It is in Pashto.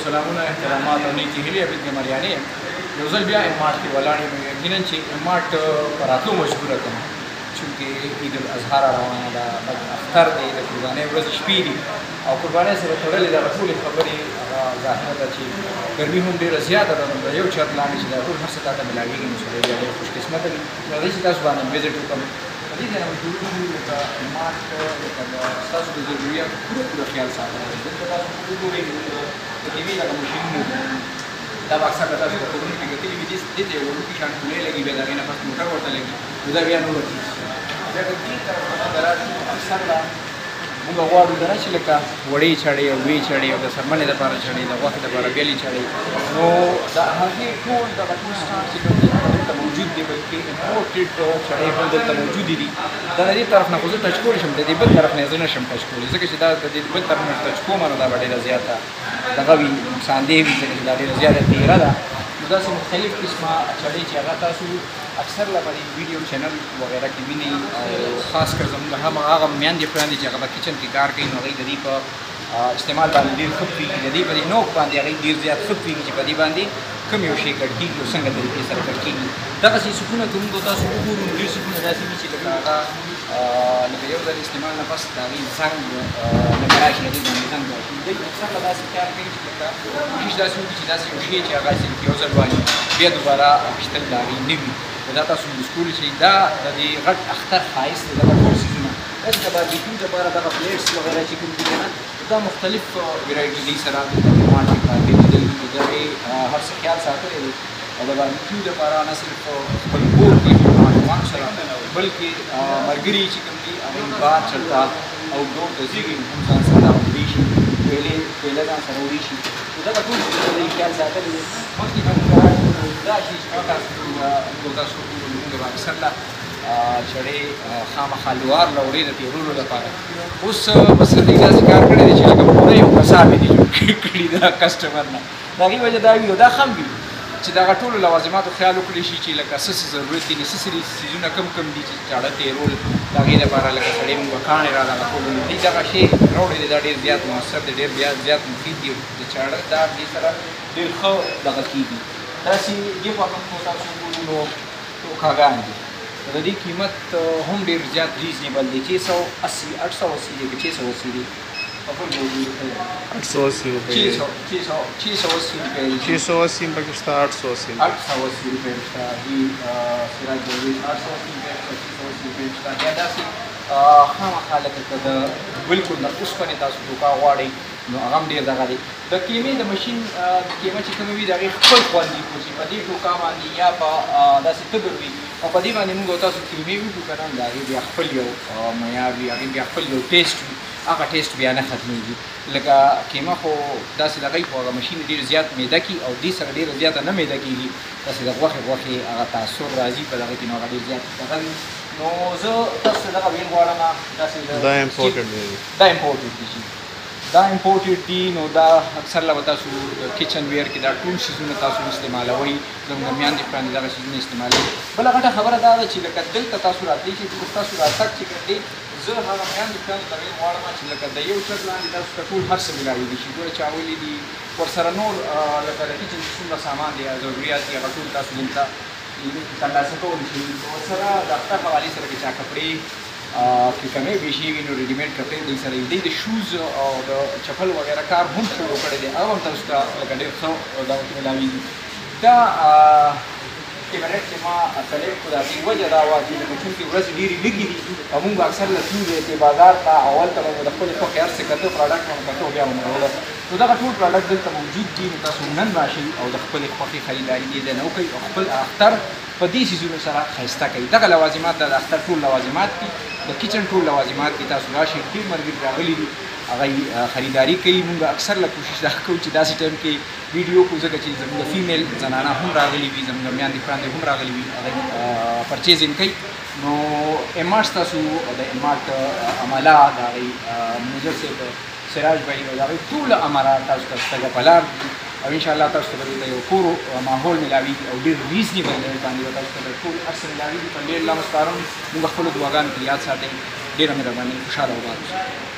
سلامونه احترامات او نیکی هیلې عبید ګمریانې یم یو ځل بیا امارټ کې ولاړ یم یقینا چې امارټ په راتلو مجبوره کړم چونکې عید الاضحی را روانه ده اختر دی د قربانۍ ورځې شپې دي او قربانۍ سره تړلې دغه ټولې خبرې هغه ظاهره ده چې ګرمي هم ډېره زیاته ده نو د یو چت لاندې چې دا ټول هر څه تاته ملاوېږي نو سړی بیا ډېر خوشقسمته وي راځئ چې تاسو باندې وزټ وکړم په دې ځای نه مجبور شو لکه امارټ لکه د ستاسو د ضرورياتو پوره خیال ساتلی دی دلته تاسو وګورئ د ټي وي دغه ماشینونه دا به اکثر تاسو په خبرونو کې کتلي وي دې ته یو وړوکي شان ټولۍ لګي بیا د هغې نه پس موټر ورته لګي نو دا بیا نوره کېږي بیا که دې طرف نه د راشو اکثر به مونږ غواړو د نه چې لکه وړې چړې او لویې چړې او د څرمنې دپاره چړې د غوښې دپاره بېلې چړې نو د هغې ټول دغه ټول سټار چې کوم دي هغه دلته موجود دی بلکې امپورټډ چړې هم دلته موجودې دي دا د دې طرف نه خو زه ټچ کولی شم د دې بل طرف نه زه نه شم ټچ کولی ځکه چې دا د دې بل طرف نه ټچ کومه نو دا به ډېره زیاته دغه وي نقصاندې وي ځکه چې دا ډېره زیاته تېره ده نو داسې مختلف قسمه چړې چې هغه تاسو اکثر له په ویډیو چینل وغیره کې وینئ او خاص کر زموږ هغه میندې خویندې چې هغه په کچن کې کار کوي نو هغوی د دې په استعمال باندې ډېر ښه پوهېږي د دې په دې نوک باندې هغوی ډېر زیات ښه پوهېږي چې په دې باندې کوم یو شی کټ کېږي او څنګه طریقې سره کټ کېږي دغسې سیخونه که موږ تاسو وګورو نو ډېر سیخونه داسې وي چې لکه هغه لکه یو ځل استعمال نه پس د هغې زنګ لکه راشي د دې باندې زنګ راشي دوی اکثر له داسې کار کوي چې لکه کوشش داسې وکړي چې داسې یو شی چې هغه یو ځل باندې بیا دوباره اخیستل د هغې نه وي دا تاسو لوس کولی شئ دا د دې غټ اختر ښایست دی دغه ټول څیزونه داسې د باربیکیو دپاره دغه پلیټس وغیره چې کوم دي که نه دا مختلف ویرایټي دی سره مارټ کې کار کوي د هغې هر څه خیال ساتلی دی او د باربیکیو دپاره نه صرف خپل کور کې ماشومانو سره بلکې ملګري چې کوم دي هغوی بار چلته او ډور ته ځي هم ځان سره وړي شي کویله ځان سره وړي شي نو دغه ټول څه د خیال ساتلی دی مخکې به موږ دا شي چې تاسو مونږ به اکثر له چړې خامخا لوار له وړې د تېرولو لپاره اوس بس دوی داسې کار کړی دی چې لکه پوره یو قصاب یې دي جوړ کړي د کسټمر نه د هغې وجه دا وي او دا ښه وي چې دغه ټولو لوازماتو خیال وکړی شي چې لکه څه څه ضرورت دي نسسري څیزونه کم کم دي چې چاړه تېرول د هغې لپاره لکه سړی مونږ به کاڼې را دغه ټولو نو دوی دغه شی راوړی دی دا ډېر زیات مؤثر دی ډېر زیات مفید دی د چاړه دا دې سره ډېر ښه دغه کېږي داسې دې خوا هم نو تاسو وګورو نو ټوکاګان دي د دې قیمت هم ډېر زیات ریزنیبل دی 680 880 دی که 680 دی 880 रुपये 680 रुपये 680 में किस्ता 880 रुपये किस्ता जी सिराज दरवेश 880 रुपये 680 रुपये किस्ता ज्यादा सी خامخا لکه که د بلکل د اوسپنې تاسو ټوکا غواړئ نو هغه هم ډېر دغه دی د قیمې د مشین قیمه چې کومه وي د هغې خپل خوند دي خو چې په دې ټوکا باندې یا په داسې تبر وي او په دې باندې مونږ او تاسو قیمې وکړو که نه د هغې بیا خپل یو معیار وي هغې بیا خپل یو ټیسټ وي هغه ټیسټ بیا نه ختمېږي لکه قیمه خو داسې د هغې خو هغه مشین ډېر زیات میده کړي او دې سره ډېره زیاته نه میده کېږي داسې د غوښې هغه تاثر راځي په دغه کې نو هغه ډېر زیات دغه وي نو زه تاسو ته دغه ویل غواړم داسې دا امپورټډ دی دا امپورټډ دي دا امپورټډ دي نو دا اکثر له به تاسو کچن ویر کې دا ټول څیزونه تاسو استعمالوئ زموږ میندې خویندې دغه څیزونه استعمالوي بله غټه خبره دا ده چې لکه دلته تاسو راتلی چې تاسو راتګ چې کوئ زه هغه میندې خویندو ته ویل غواړم چې لکه د یو چت لاندې تاسو ته ټول هر څه ملاوېږي چې ګوره چا ویلي دي ورسره نور لکه د کچن چې څومره سامان دی ضروریات دي هغه ټول تاسو دلته ترلاسه کولی شئ ورسره د اختر حوالې سره که چا کپړې کې کمې بیشي وي نو ریډیمیډ کپړې دوی سره دوی د شوز او د چپل وغیره کار هم شروع کړی دی هغه هم تاسو ته لکه ډېر ښه دغه کې ملاوېږي دا کیبنټ چې ما سلیکټ کړو د هغې وجه دا وه چې لکه چونکې ورځې ډېرې لږې دي او مونږ اکثر له تلو دی بازار ته اول ته به مو د خپلې خوښې هر څه کته پروډکټ به مو کته بیا به مو راوړه نو دغه ټول پروډکټ دلته موجود دي نو تاسو نن راشئ او د خپلې خوښې خریداري دې ځای نه وکړئ او خپل اختر په دې څیزونو سره ښایسته کوي دغه لوازمات د اختر ټول لوازمات دي د کچن ټول لوازمات دي تاسو راشئ ډېر ملګري راغلي دي هغه خریداري کوي. موږ اکثر له کوشش دا کوو چې داسې ټایم کې ویډیو کو، ځکه چې زموږ فیمیل زنانه هم راغلي وي، زموږ میندې خویندې هم راغلي وي، هغه پرچیزینګ کوي. نو ایم آرټ ستاسو د ایم آرټ عمله د هغې منیجر صاحب سراج بھائی او د هغې ټول عمله تاسو ته سترګه په لار دي او انشاءالله تاسو ته به دلته یو کور ماحول میلاویږي او ډېر ریزنیبل ریټ باندې به تاسو ته د ټول هر څه میلاویږي. په ډېر الله مستعارم موږ خپلو دعاګانو کې یاد ساتئ. ډېره مهرباني، خوشحاله وباد اوسئ.